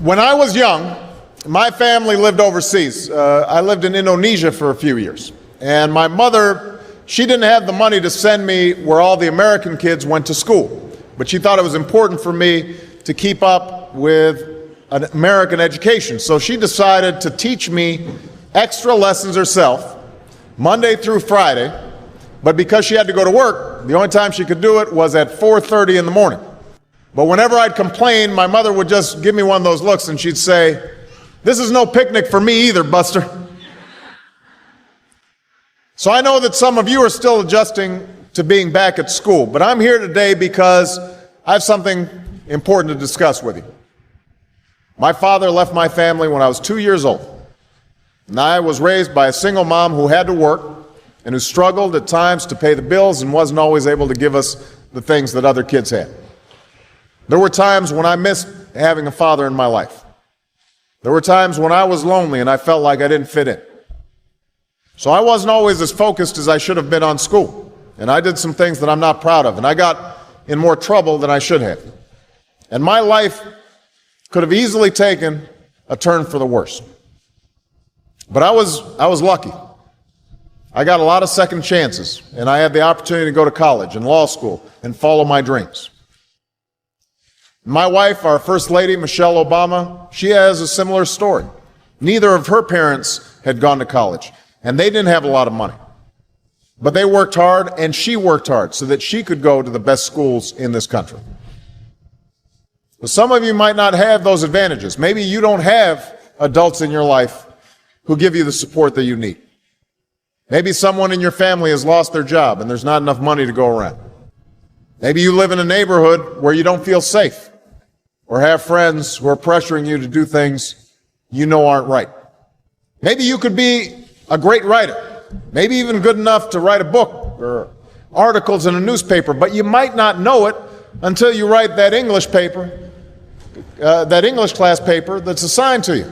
When I was young, my family lived overseas. I lived in Indonesia for a few years. And my mother, she didn't have the money to send me where all the American kids went to school. But she thought it was important for me to keep up with an American education. So she decided to teach me extra lessons herself, Monday through Friday. But because she had to go to work, the only time she could do it was at 4:30 in the morning. But whenever I'd complain, my mother would just give me one of those looks and she'd say, "This is no picnic for me either, Buster." So I know that some of you are still adjusting to being back at school, but I'm here today because I have something important to discuss with you. My father left my family when I was 2 years old, and I was raised by a single mom who had to work and who struggled at times to pay the bills and wasn't always able to give us the things that other kids had. There were times when I missed having a father in my life. There were times when I was lonely and I felt like I didn't fit in. So I wasn't always as focused as I should have been on school. And I did some things that I'm not proud of. And I got in more trouble than I should have. And my life could have easily taken a turn for the worse. But I was lucky. I got a lot of second chances. And I had the opportunity to go to college and law school and follow my dreams. My wife, our First Lady, Michelle Obama, she has a similar story. Neither of her parents had gone to college, and they didn't have a lot of money. But they worked hard, and she worked hard so that she could go to the best schools in this country. But some of you might not have those advantages. Maybe you don't have adults in your life who give you the support that you need. Maybe someone in your family has lost their job, and there's not enough money to go around. Maybe you live in a neighborhood where you don't feel safe, or have friends who are pressuring you to do things you know aren't right. Maybe you could be a great writer, maybe even good enough to write a book or articles in a newspaper, but you might not know it until you write that English class paper that's assigned to you.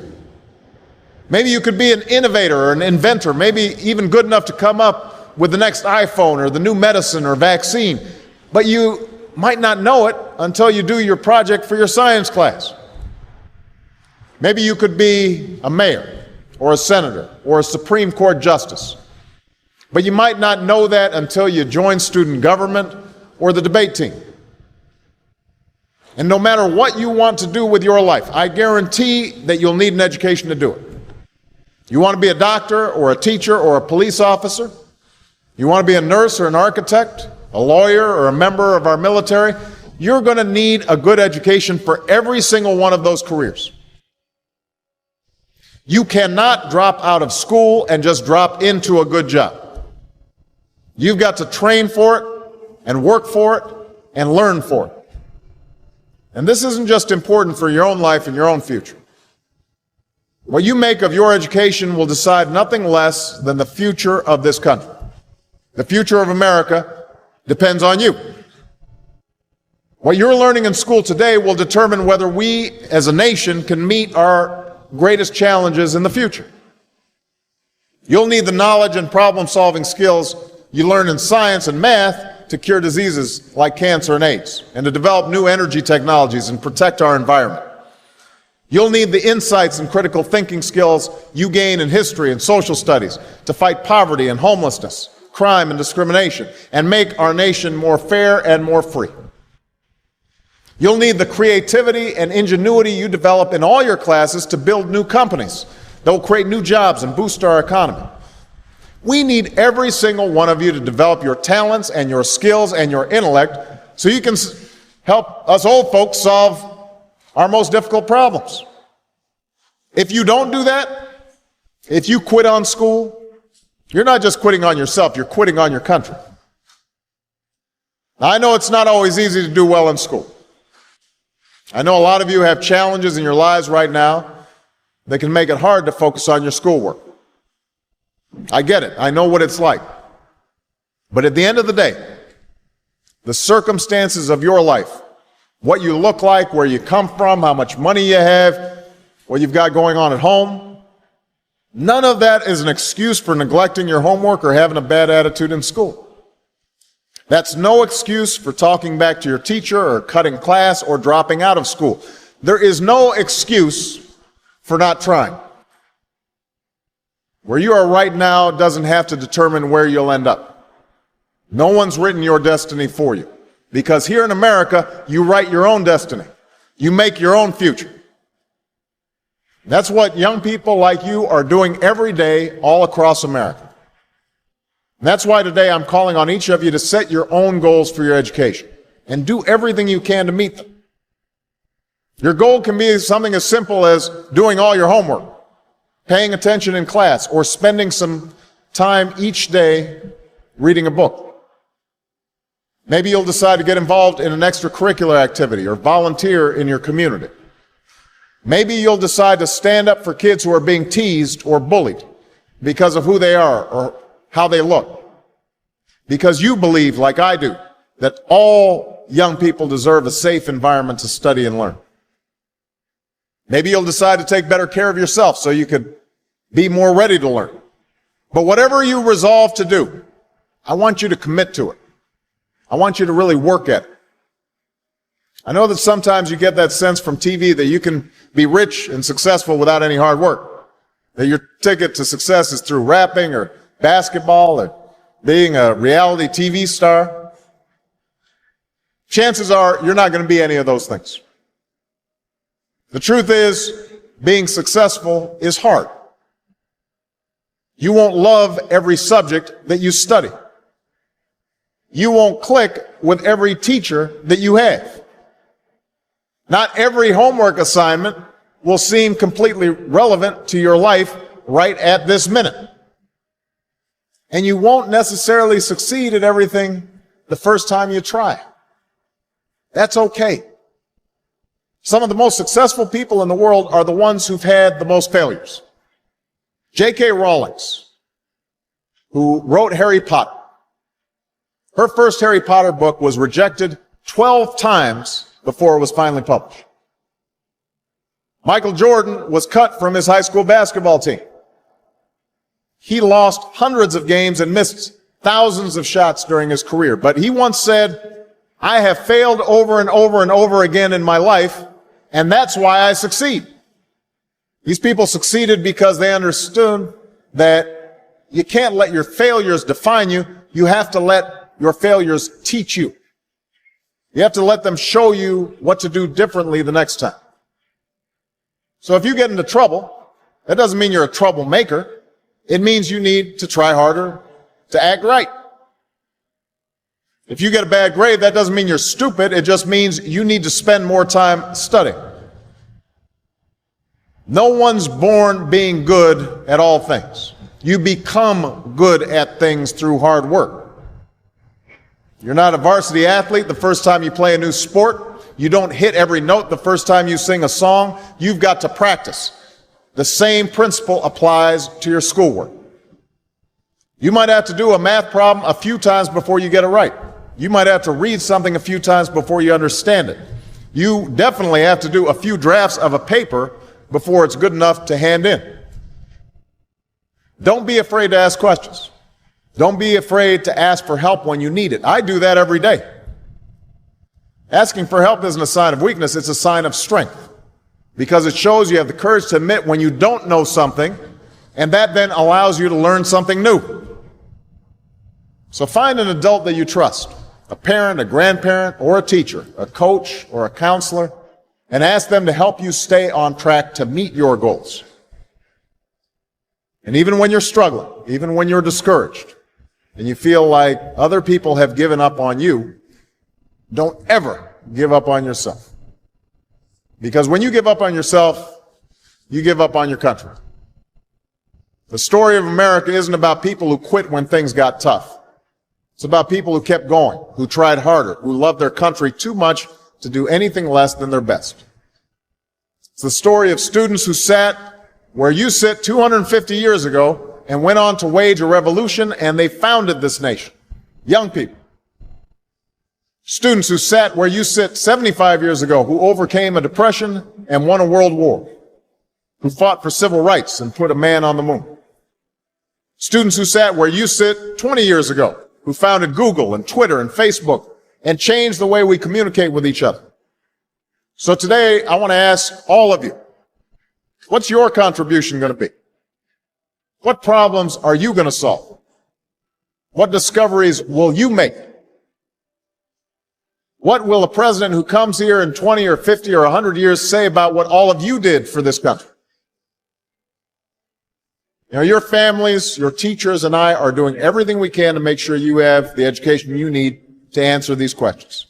Maybe you could be an innovator or an inventor, maybe even good enough to come up with the next iPhone or the new medicine or vaccine, but you might not know it until you do your project for your science class. Maybe you could be a mayor or a senator or a Supreme Court justice, but you might not know that until you join student government or the debate team. And no matter what you want to do with your life, I guarantee that you'll need an education to do it. You want to be a doctor or a teacher or a police officer? You want to be a nurse or an architect, a lawyer or a member of our military? You're going to need a good education for every single one of those careers. You cannot drop out of school and just drop into a good job. You've got to train for it and work for it and learn for it. And this isn't just important for your own life and your own future. What you make of your education will decide nothing less than the future of this country. The future of America depends on you. What you're learning in school today will determine whether we as a nation can meet our greatest challenges in the future. You'll need the knowledge and problem-solving skills you learn in science and math to cure diseases like cancer and AIDS, and to develop new energy technologies and protect our environment. You'll need the insights and critical thinking skills you gain in history and social studies to fight poverty and homelessness, crime and discrimination, and make our nation more fair and more free. You'll need the creativity and ingenuity you develop in all your classes to build new companies that will create new jobs and boost our economy. We need every single one of you to develop your talents and your skills and your intellect so you can help us old folks solve our most difficult problems. If you don't do that, if you quit on school, you're not just quitting on yourself, you're quitting on your country. Now, I know it's not always easy to do well in school. I know a lot of you have challenges in your lives right now that can make it hard to focus on your schoolwork. I get it. I know what it's like. But at the end of the day, the circumstances of your life, what you look like, where you come from, how much money you have, what you've got going on at home, none of that is an excuse for neglecting your homework or having a bad attitude in school. That's no excuse for talking back to your teacher or cutting class or dropping out of school. There is no excuse for not trying. Where you are right now doesn't have to determine where you'll end up. No one's written your destiny for you. Because here in America, you write your own destiny. You make your own future. That's what young people like you are doing every day all across America. And that's why today I'm calling on each of you to set your own goals for your education and do everything you can to meet them. Your goal can be something as simple as doing all your homework, paying attention in class, or spending some time each day reading a book. Maybe you'll decide to get involved in an extracurricular activity or volunteer in your community. Maybe you'll decide to stand up for kids who are being teased or bullied because of who they are or how they look. Because you believe, like I do, that all young people deserve a safe environment to study and learn. Maybe you'll decide to take better care of yourself so you could be more ready to learn. But whatever you resolve to do, I want you to commit to it. I want you to really work at it. I know that sometimes you get that sense from TV that you can be rich and successful without any hard work. That your ticket to success is through rapping or basketball or being a reality TV star. Chances are you're not going to be any of those things. The truth is, being successful is hard. You won't love every subject that you study. You won't click with every teacher that you have. Not every homework assignment will seem completely relevant to your life right at this minute. And you won't necessarily succeed at everything the first time you try. That's okay. Some of the most successful people in the world are the ones who've had the most failures. J.K. Rowling, who wrote Harry Potter. Her first Harry Potter book was rejected 12 times before it was finally published. Michael Jordan was cut from his high school basketball team. He lost hundreds of games and missed thousands of shots during his career. But he once said, "I have failed over and over and over again in my life, and that's why I succeed." These people succeeded because they understood that you can't let your failures define you. You have to let your failures teach you. You have to let them show you what to do differently the next time. So if you get into trouble, that doesn't mean you're a troublemaker. It means you need to try harder to act right. If you get a bad grade, that doesn't mean you're stupid. It just means you need to spend more time studying. No one's born being good at all things. You become good at things through hard work. You're not a varsity athlete the first time you play a new sport. You don't hit every note the first time you sing a song. You've got to practice. The same principle applies to your schoolwork. You might have to do a math problem a few times before you get it right. You might have to read something a few times before you understand it. You definitely have to do a few drafts of a paper before it's good enough to hand in. Don't be afraid to ask questions. Don't be afraid to ask for help when you need it. I do that every day. Asking for help isn't a sign of weakness, it's a sign of strength. Because it shows you have the courage to admit when you don't know something, and that then allows you to learn something new. So find an adult that you trust, a parent, a grandparent, or a teacher, a coach, or a counselor, and ask them to help you stay on track to meet your goals. And even when you're struggling, even when you're discouraged, and you feel like other people have given up on you, don't ever give up on yourself. Because when you give up on yourself, you give up on your country. The story of America isn't about people who quit when things got tough. It's about people who kept going, who tried harder, who loved their country too much to do anything less than their best. It's the story of students who sat where you sit 250 years ago and went on to wage a revolution, and they founded this nation. Young people. Students who sat where you sit 75 years ago, who overcame a depression and won a world war, who fought for civil rights and put a man on the moon. Students who sat where you sit 20 years ago, who founded Google and Twitter and Facebook and changed the way we communicate with each other. So today, I want to ask all of you, what's your contribution going to be? What problems are you going to solve? What discoveries will you make? What will a president who comes here in 20 or 50 or 100 years say about what all of you did for this country? You know, your families, your teachers, and I are doing everything we can to make sure you have the education you need to answer these questions.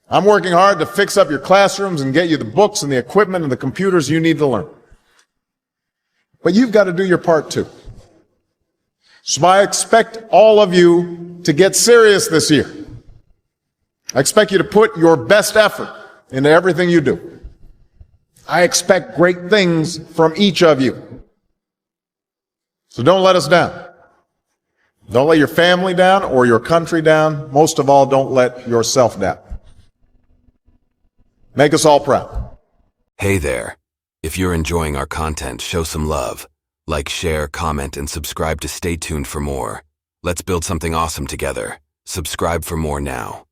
I'm working hard to fix up your classrooms and get you the books and the equipment and the computers you need to learn. But you've got to do your part too. So I expect all of you to get serious this year. I expect you to put your best effort into everything you do. I expect great things from each of you. So don't let us down. Don't let your family down or your country down. Most of all, don't let yourself down. Make us all proud. Hey there. If you're enjoying our content, show some love. Like, share, comment, and subscribe to stay tuned for more. Let's build something awesome together. Subscribe for more now.